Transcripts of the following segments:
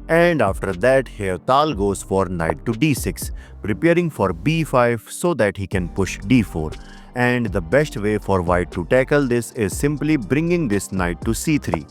And after that, here Tal goes for knight to d6, preparing for b5 so that he can push d4. And the best way for white to tackle this is simply bringing this knight to c3,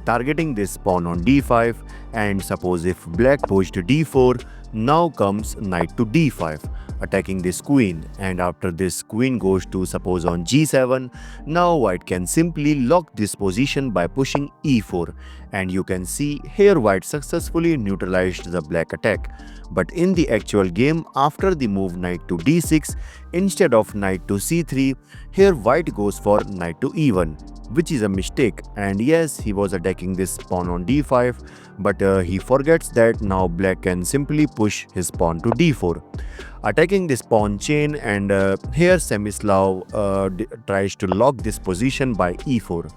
targeting this pawn on d5. And suppose if black pushed d4, now comes knight to d5, attacking this queen. And after this queen goes to suppose on g7, now white can simply lock this position by pushing e4. And you can see here white successfully neutralized the black attack. But in the actual game, after the move knight to d6, instead of knight to c3, here white goes for knight to e1, which is a mistake. And yes, he was attacking this pawn on d5, but he forgets that now black can simply push his pawn to d4, attacking this pawn chain. And here Semislav tries to lock this position by e4,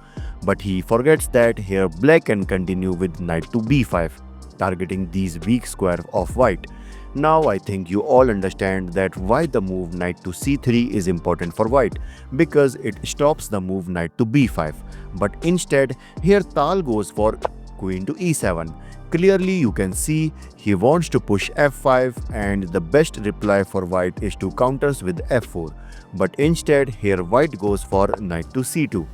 but he forgets that here black can continue with knight to b5, targeting these weak square of white. Now I think you all understand that why the move knight to c3 is important for white, because it stops the move knight to b5. But instead, here Tal goes for queen to e7. Clearly you can see he wants to push f5, and the best reply for white is to counters with f4. But instead here white goes for knight to c2.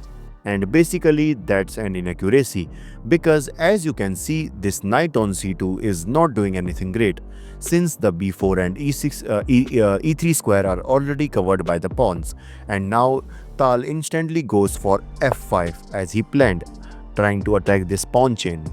And basically that's an inaccuracy, because as you can see this knight on c2 is not doing anything great, since the b4 and e3 square are already covered by the pawns. And now Tal instantly goes for f5 as he planned, trying to attack this pawn chain.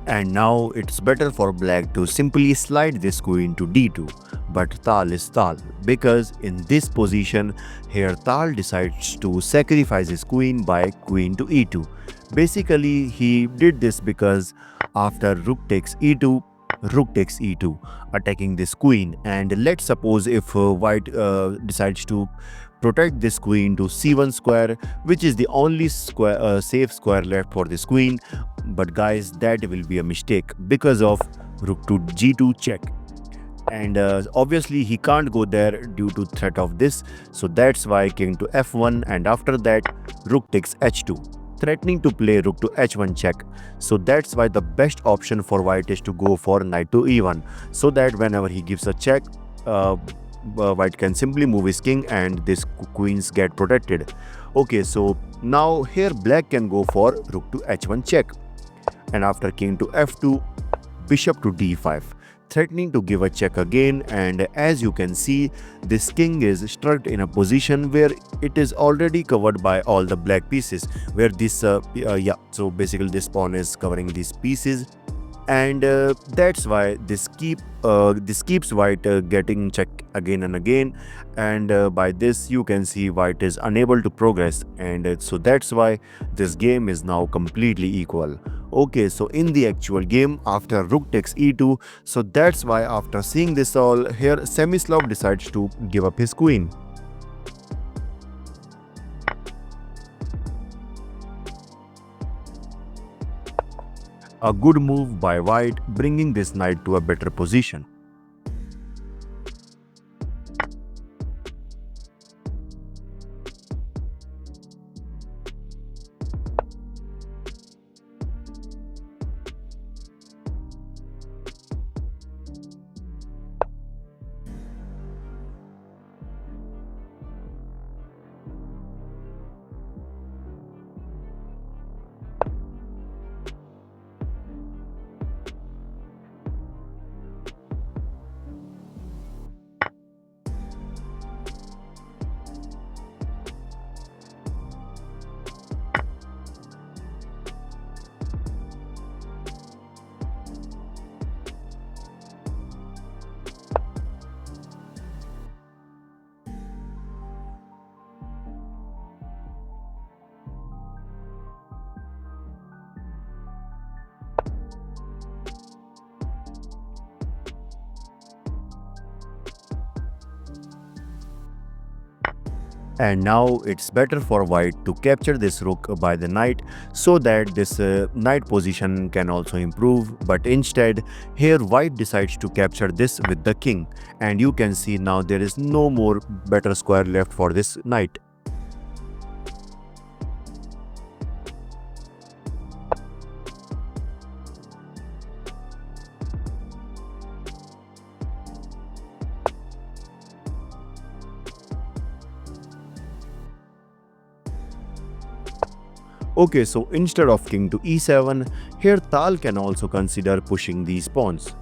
And now it's better for black to simply slide this queen to d2. But Tal is Tal, because in this position, here Tal decides to sacrifice his queen by queen to e2. Basically, he did this because after rook takes e2, rook takes e2, attacking this queen. And let's suppose if white decides to protect this queen to c1 square, which is the only safe square left for this queen. But guys, that will be a mistake because of rook to g2 check. And obviously he can't go there due to threat of this, so that's why king to f1, and after that rook takes h2, threatening to play rook to h1 check. So that's why the best option for white is to go for knight to e1, so that whenever he gives a check, white can simply move his king and these queens get protected. Okay, so now here black can go for rook to h1 check, and after king to f2, bishop to d5, threatening to give a check again. And as you can see, this king is struck in a position where it is already covered by all the black pieces, where this so basically this pawn is covering these pieces. And that's why this keeps white getting check again and again. And by this you can see white is unable to progress, and so that's why this game is now completely equal. Okay, so in the actual game, after rook takes e2, so that's why after seeing this all, here Semislav decides to give up his queen. A good move by white, bringing this knight to a better position. And now it's better for white to capture this rook by the knight so that this knight position can also improve. But instead, here white decides to capture this with the king. And you can see now there is no more better square left for this knight. Okay, so instead of king to e7, here Tal can also consider pushing these pawns.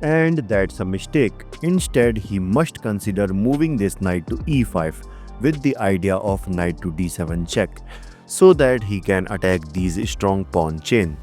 And that's a mistake. Instead, he must consider moving this knight to e5 with the idea of knight to d7 check so that he can attack these strong pawn chain.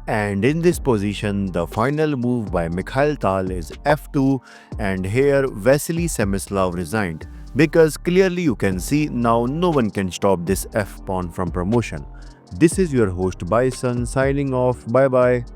And in this position, the final move by Mikhail Tal is f2, and here Vasily Smyslov resigned. Because clearly you can see now no one can stop this f pawn from promotion. This is your host Bison signing off. Bye bye.